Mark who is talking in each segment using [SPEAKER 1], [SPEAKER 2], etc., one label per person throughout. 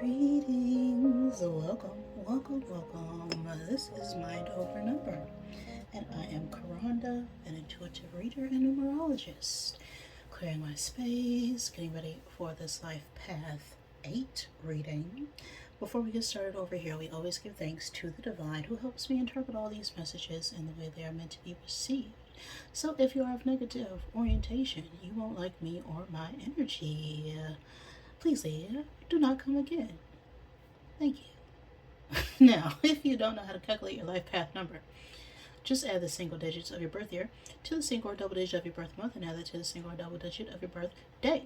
[SPEAKER 1] Greetings, welcome. This is Mind Over Number, and I am Karanda, an intuitive reader and numerologist. Clearing my space, getting ready for this Life Path 8 reading. Before we get started over here, we always give thanks to the Divine who helps me interpret all these messages in the way they are meant to be received. So if you are of negative orientation, you won't like me or my energy. Please leave. Do not come again. Thank you. Now, if you don't know how to calculate your life path number, just add the single digits of your birth year to the single or double digit of your birth month and add that to the single or double digit of your birth day.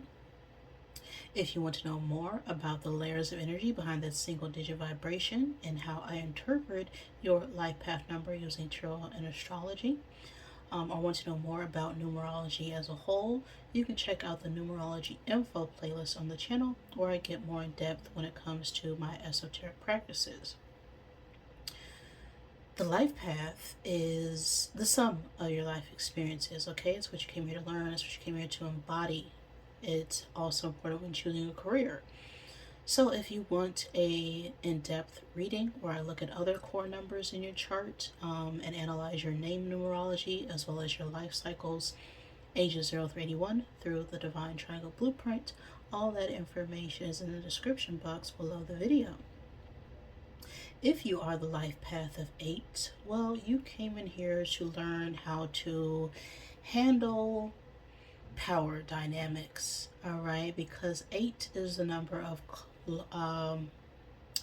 [SPEAKER 1] If you want to know more about the layers of energy behind that single digit vibration and how I interpret your life path number using tarot and astrology, or want to know more about numerology as a whole, you can check out the Numerology info playlist on the channel, where I get more in depth when it comes to my esoteric practices. The life path is the sum of your life experiences, okay? It's what you came here to learn, it's what you came here to embody. It's also important when choosing a career. So if you want a in-depth reading where I look at other core numbers in your chart and analyze your name numerology as well as your life cycles, ages 0 through 81 through the Divine Triangle Blueprint, all that information is in the description box below the video. If you are the life path of 8, well, you came in here to learn how to handle power dynamics, all right? Because 8 is the number of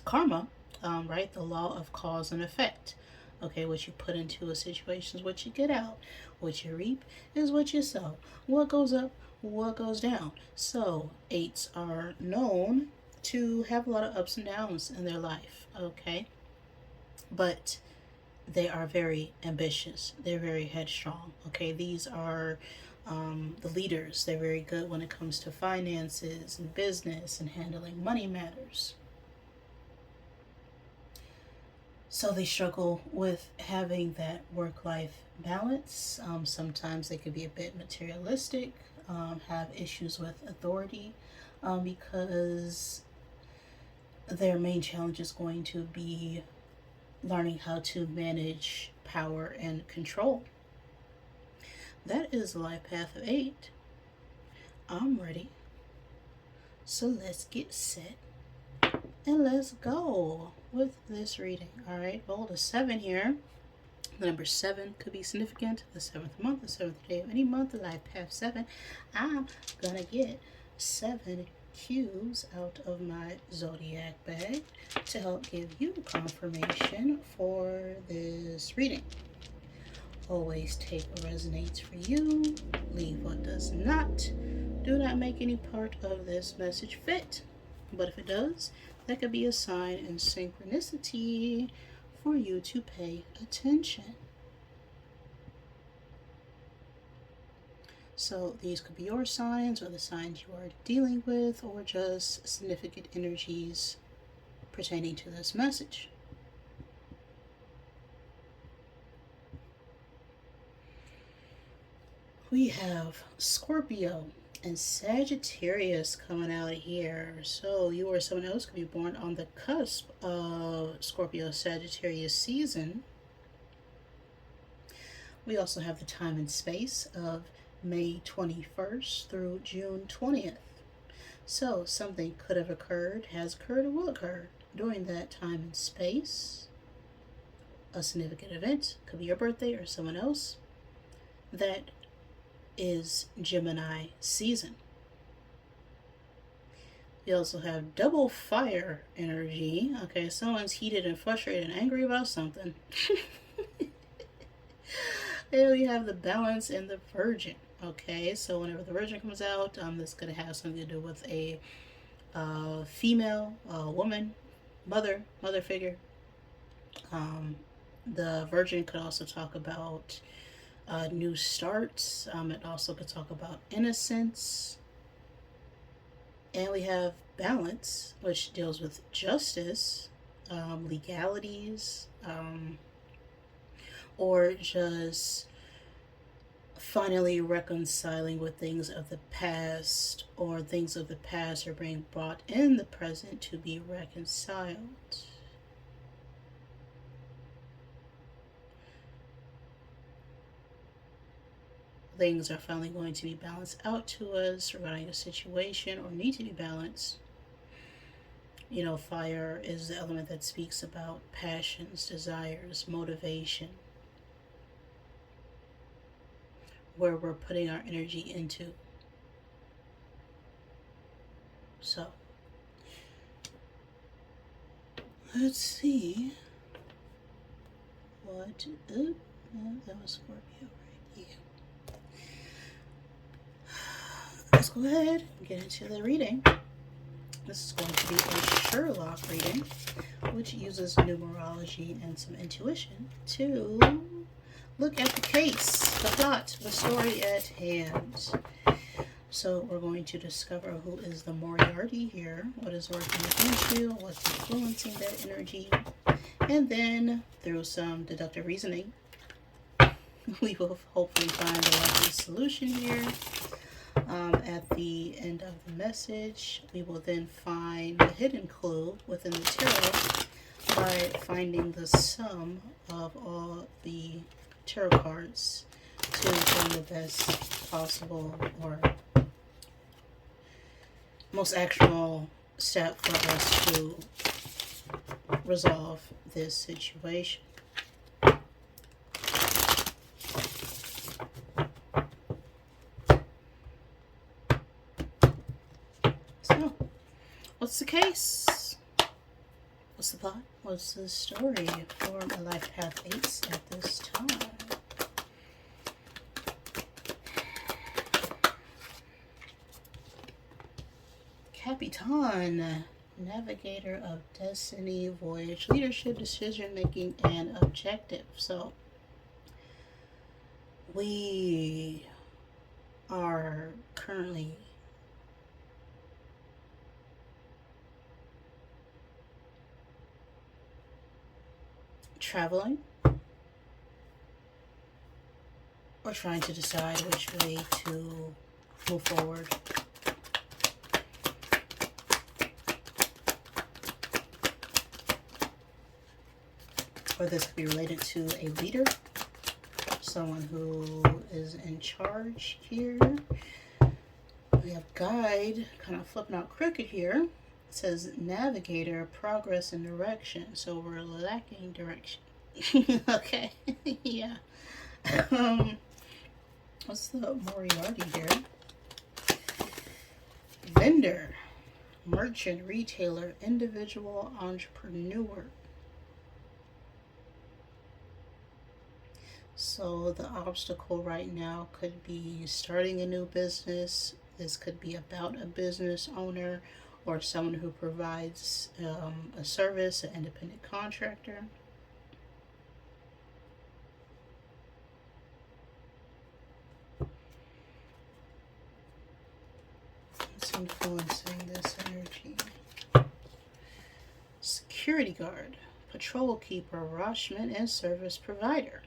[SPEAKER 1] karma, right? The law of cause and effect. Okay, what you put into a situation is what you get out. What you reap is what you sow. What goes up, what goes down. So 8s are known to have a lot of ups and downs in their life, okay? But they are very ambitious. They're very headstrong, okay? These are the leaders. They're very good when it comes to finances and business and handling money matters. So they struggle with having that work-life balance. Sometimes they can be a bit materialistic, have issues with authority, because their main challenge is going to be learning how to manage power and control. That is the life path of 8. I'm ready. So let's get set and let's go with this reading. All right, well, the 7 here. The number 7 could be significant. The 7th month, the 7th day of any month, the life path 7. I'm gonna get 7 cues out of my zodiac bag to help give you confirmation for this reading. Always take what resonates for you, leave what does not. Do not make any part of this message fit. But if it does, that could be a sign and synchronicity for you to pay attention. So these could be your signs or the signs you are dealing with, or just significant energies pertaining to this message. We have Scorpio and Sagittarius coming out here. So you or someone else could be born on the cusp of Scorpio Sagittarius season. We also have the time and space of May 21st through June 20th. So something could have occurred, has occurred, or will occur during that time and space. A significant event, could be your birthday or someone else, that is Gemini season. You also have double fire energy. Okay, someone's heated and frustrated and angry about something. Then we have the balance and the virgin. Okay, so whenever the virgin comes out, this could have something to do with a female, woman, mother figure. The virgin could also talk about new starts. It also could talk about innocence. And we have balance, which deals with justice, legalities, or just finally reconciling with things of the past, or things of the past are being brought in the present to be reconciled. Things are finally going to be balanced out to us regarding a situation or need to be balanced. You know, fire is the element that speaks about passions, desires, motivation, where we're putting our energy into. So, let's see what. That was Scorpio, right? Yeah. Let's go ahead and get into the reading. This is going to be a Sherlock reading, which uses numerology and some intuition to look at the case, the plot, the story at hand. So we're going to discover who is the Moriarty here, what is working against you, what's influencing that energy, and then through some deductive reasoning, we will hopefully find the likely solution here. At the end of the message, we will then find the hidden clue within the tarot by finding the sum of all the tarot cards to find the best possible or most actionable step for us to resolve this situation. So, what's the case? What's the plot? What's the story for my Life Path 8s at this time? Capitan, navigator of destiny, voyage, leadership, decision making, and objective. So, we are currently traveling or trying to decide which way to move forward. Or this could be related to a leader, someone who is in charge here. We have guide, kind of flipping out crooked here. It says navigator, progress and direction. So we're lacking direction. Okay, yeah. What's the Moriarty here? Vendor, merchant, retailer, individual, entrepreneur. So the obstacle right now could be starting a new business. This could be about a business owner or someone who provides a service, an independent contractor. What's influencing this energy? Security guard, patrol keeper, watchman, and service provider.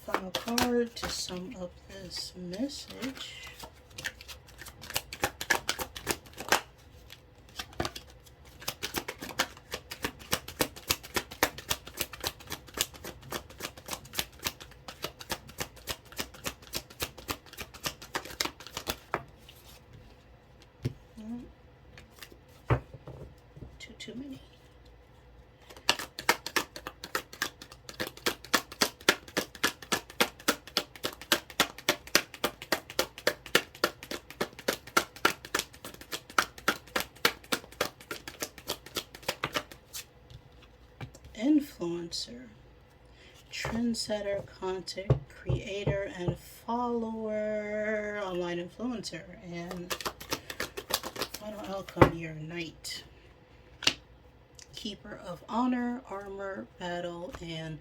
[SPEAKER 1] Final card to sum up this message. Too many. Influencer, trendsetter, content creator, and follower, online influencer, and final outcome here, knight, keeper of honor, armor, battle, and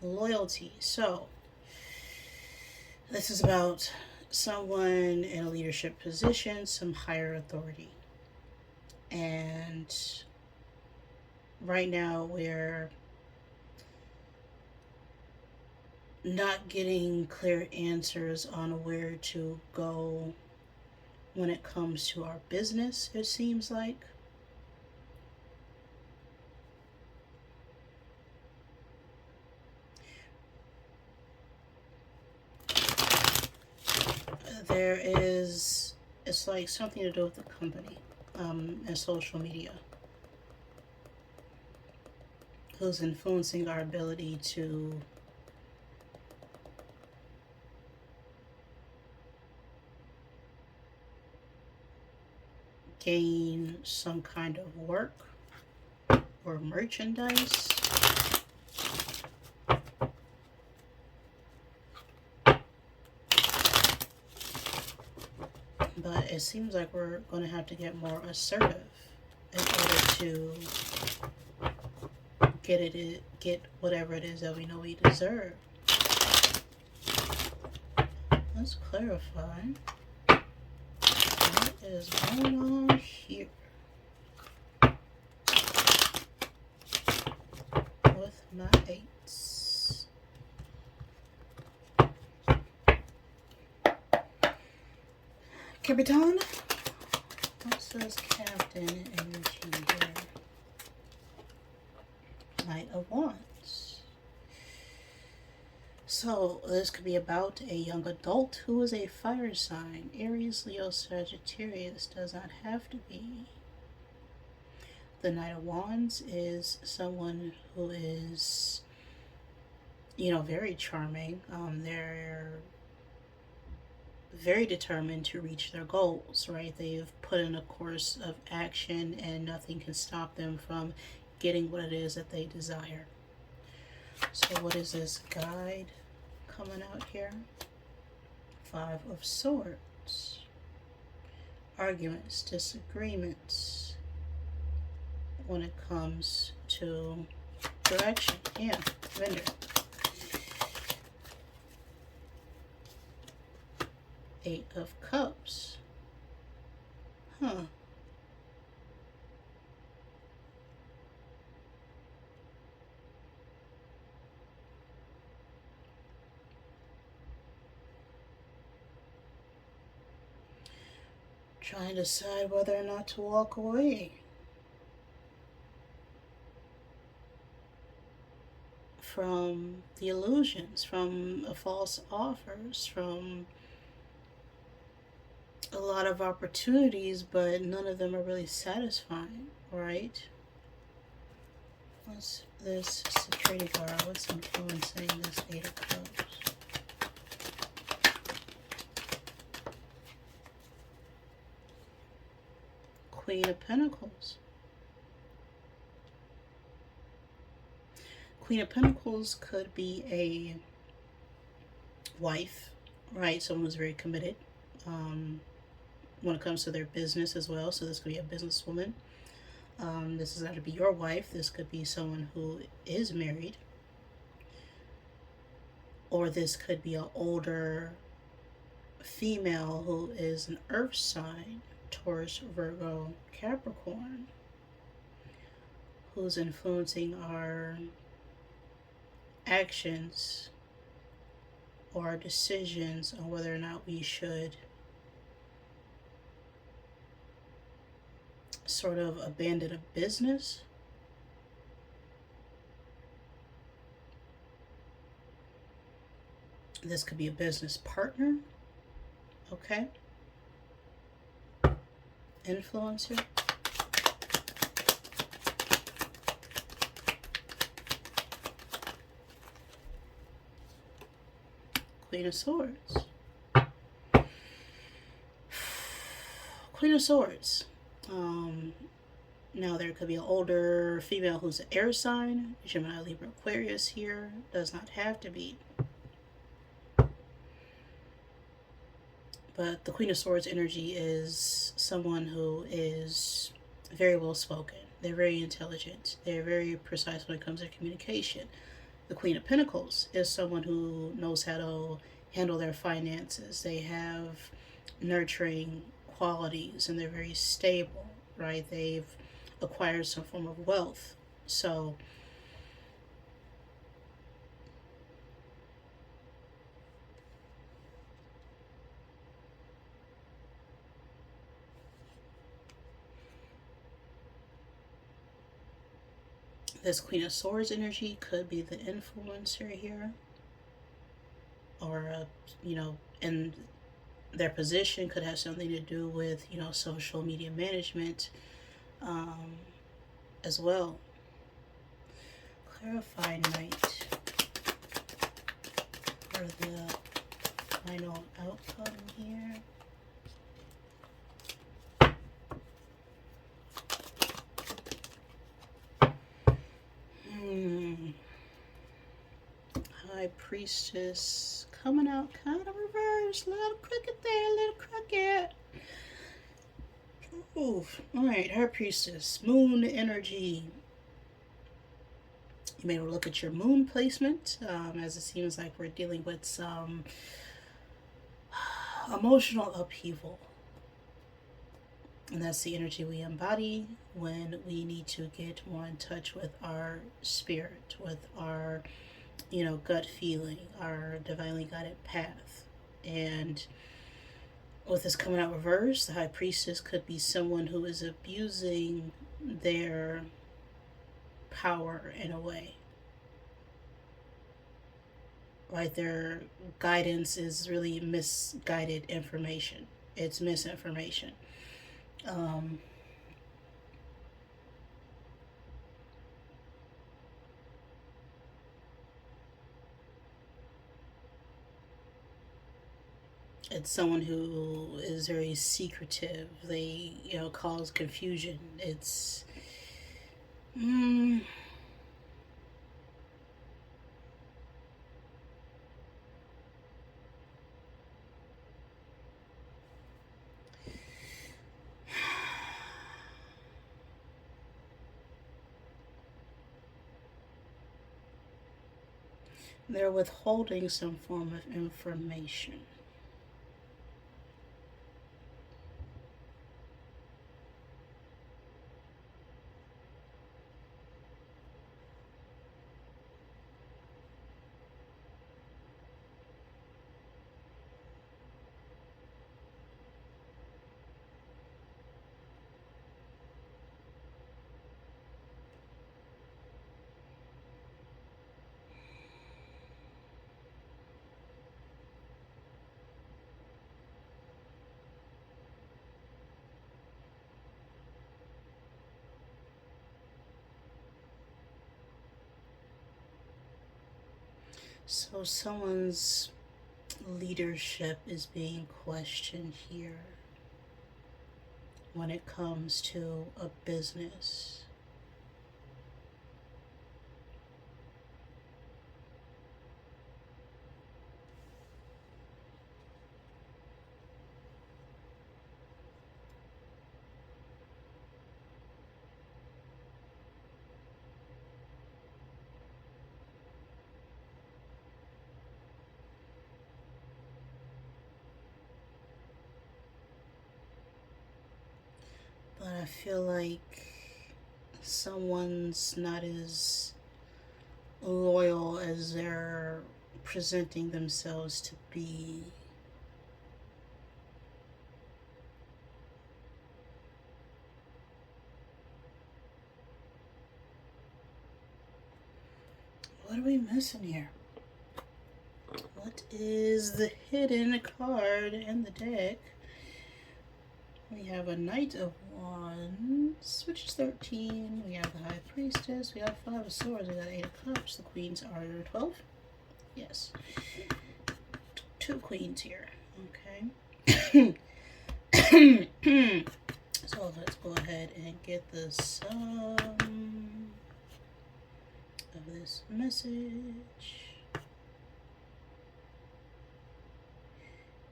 [SPEAKER 1] loyalty. So this is about someone in a leadership position, some higher authority, and right now we're not getting clear answers on where to go when it comes to our business, it seems like. There is, it's like something to do with the company and social media, who's influencing our ability to gain some kind of work or merchandise. But it seems like we're going to have to get more assertive in order to get whatever it is that we know we deserve. Let's clarify what is going on here with my eights. Capitan, what says Captain Energy here? Knight of Wands. So this could be about a young adult who is a fire sign. Aries, Leo, Sagittarius. Does not have to be. The Knight of Wands is someone who is, very charming. They're very determined to reach their goals, right? They've put in a course of action and nothing can stop them from getting what it is that they desire. So what is this guide coming out here? Five of Swords. Arguments, disagreements when it comes to direction. Yeah, vendor. Eight of Cups. Huh. Trying to decide whether or not to walk away from the illusions, from false offers, from a lot of opportunities, but none of them are really satisfying, right? What's this security guard? What's influencing this Eight of Cups? Queen of Pentacles. Queen of Pentacles could be a wife, right? Someone who's very committed when it comes to their business as well. So this could be a businesswoman. This is not to be your wife. This could be someone who is married. Or this could be an older female who is an earth sign, Taurus, Virgo, Capricorn, who's influencing our actions or our decisions on whether or not we should sort of abandon a business. This could be a business partner. Okay. Influencer. Queen of Swords. Queen of Swords. Now there could be an older female who's an air sign. Gemini, Libra, Aquarius here. Does not have to be. But the Queen of Swords energy is someone who is very well spoken. They're very intelligent. They're very precise when it comes to communication. The Queen of Pentacles is someone who knows how to handle their finances. They have nurturing qualities and they're very stable, right? They've acquired some form of wealth. So this Queen of Swords energy could be the influencer here, or and their position could have something to do with social media management, um, as well. Clarify night for the final outcome here. High Priestess coming out kind of reversed. Little crooked there, little crooked. Oof. Alright, High Priestess. Moon energy. You may look at your moon placement, as it seems like we're dealing with some emotional upheaval. And that's the energy we embody when we need to get more in touch with our spirit, with our, gut feeling, our divinely guided path. And with this coming out reverse, the High Priestess could be someone who is abusing their power in a way. Right? Their guidance is really misguided information. It's misinformation. It's someone who is very secretive. They, cause confusion. It's they're withholding some form of information. So someone's leadership is being questioned here when it comes to a business. But I feel like someone's not as loyal as they're presenting themselves to be. What are we missing here? What is the hidden card in the deck? We have a Knight of Wands, which is 13. We have the High Priestess. We have 5 of Swords. We got 8 of Cups. The Queens are 12. Yes. 2 Queens here. Okay. So let's go ahead and get the sum of this message.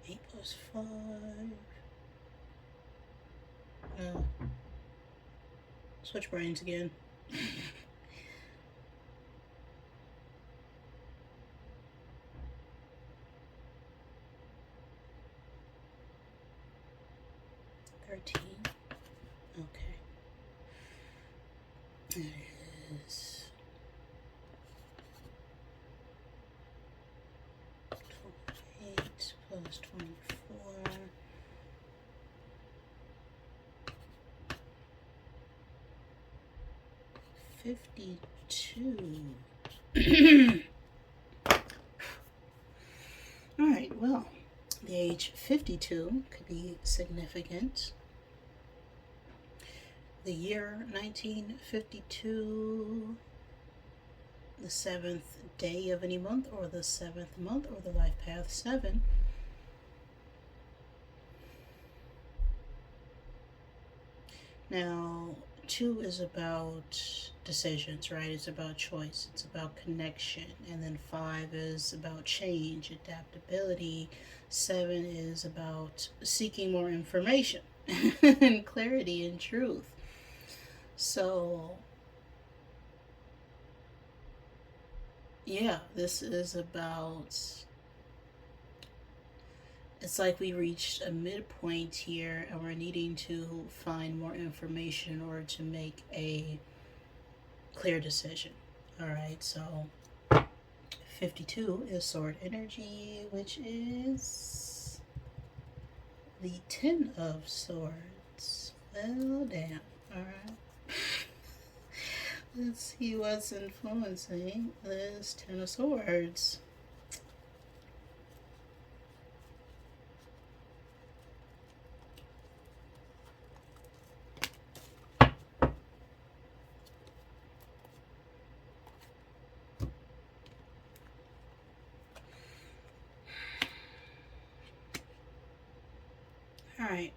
[SPEAKER 1] 8 plus 5. Switch brains again. Okay. It 52. All right, well, the age 52 could be significant. The year 1952, the seventh day of any month, or the seventh month, or the life path 7. Now, 2 is about decisions, right? It's about choice, it's about connection. And then 5 is about change, adaptability. 7 is about seeking more information and clarity and truth. So, yeah, this is about, it's like we reached a midpoint here and we're needing to find more information in order to make a clear decision. All right, so 52 is sword energy, which is the 10 of swords. Well, damn. All right. Let's see what's influencing this 10 of swords. All right.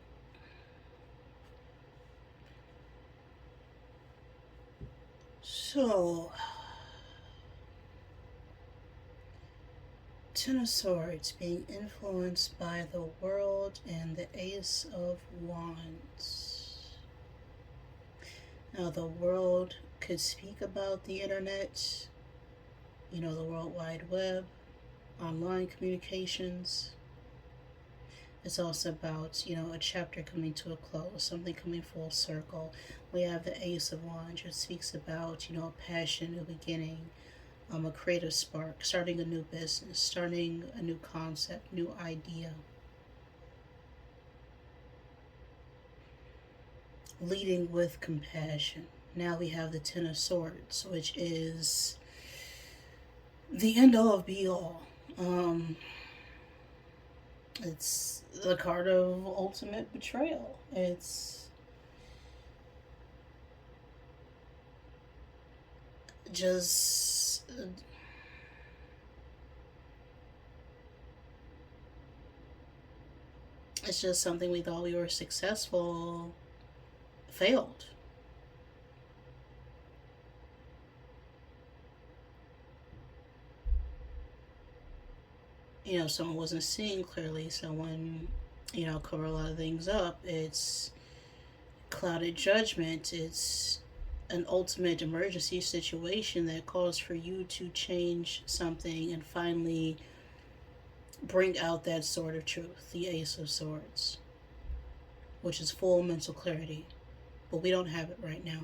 [SPEAKER 1] So, 10 of Swords being influenced by the world and the Ace of Wands. Now, the world could speak about the internet, the World Wide Web, online communications. It's also about, a chapter coming to a close, something coming full circle. We have the Ace of Wands, which speaks about, a passion, new beginning, a creative spark, starting a new business, starting a new concept, new idea. Leading with compassion. Now we have the 10 of Swords, which is the end all of be all. It's the card of ultimate betrayal. It's just something we thought we were successful failed. Someone wasn't seeing clearly, someone, covered a lot of things up. It's clouded judgment. It's an ultimate emergency situation that calls for you to change something and finally bring out that sword of truth, the Ace of Swords, which is full mental clarity. But we don't have it right now.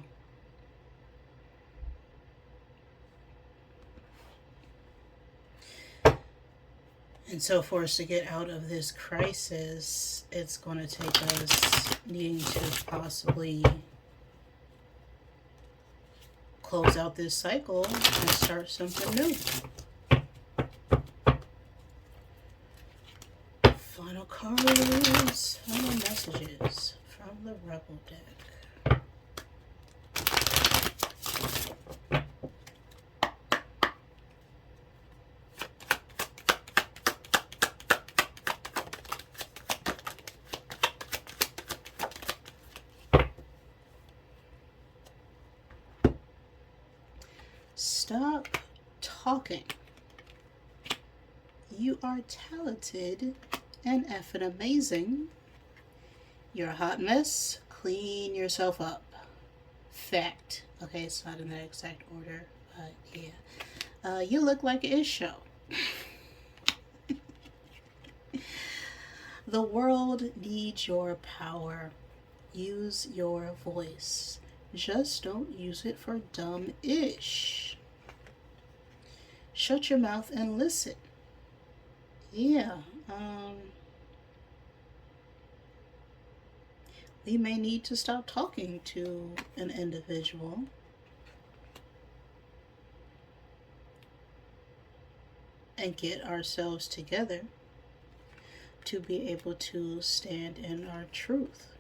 [SPEAKER 1] And so for us to get out of this crisis, it's going to take us needing to possibly close out this cycle and start something new. Final cards, final messages from the Rebel deck. Stop talking. You are talented and effing amazing. You're a hot mess. Clean yourself up. Fact. Okay, it's not in that exact order, but yeah. You look like an ish show. The world needs your power. Use your voice. Just don't use it for dumb-ish. Shut your mouth and listen. Yeah, we may need to stop talking to an individual and get ourselves together to be able to stand in our truth,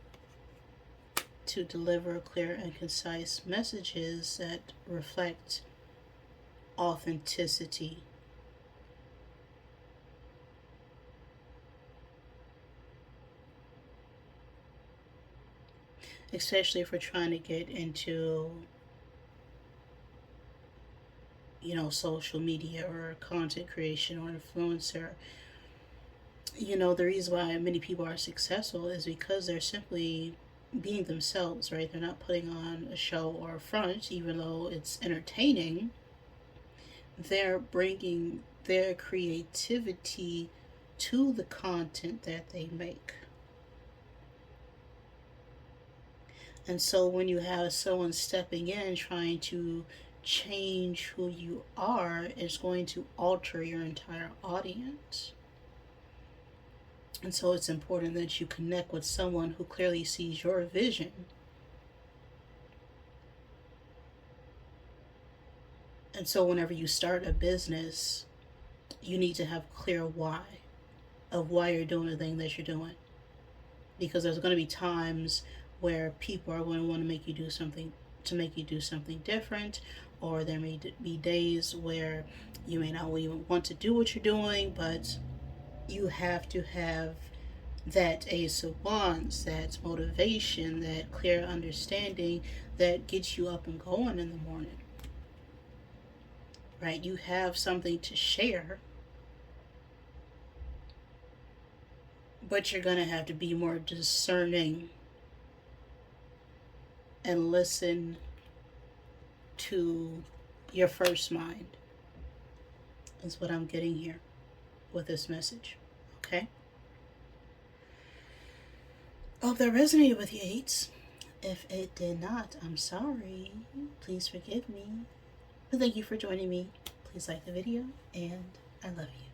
[SPEAKER 1] to deliver clear and concise messages that reflect authenticity. Especially if we're trying to get into, social media or content creation or influencer. The reason why many people are successful is because they're simply being themselves, right? They're not putting on a show or a front, even though it's entertaining. They're bringing their creativity to the content that they make. And so when you have someone stepping in trying to change who you are, it's going to alter your entire audience. And so it's important that you connect with someone who clearly sees your vision. And so whenever you start a business, you need to have clear why of why you're doing the thing that you're doing. Because there's going to be times where people are going to want to make you do something different, or there may be days where you may not even want to do what you're doing, but you have to have that ace of wands, that motivation, that clear understanding that gets you up and going in the morning. Right? You have something to share, but you're going to have to be more discerning and listen to your first mind, is what I'm getting here with this message. Okay? I hope that resonated with you, eights. If it did not, I'm sorry. Please forgive me. But thank you for joining me. Please like the video, and I love you.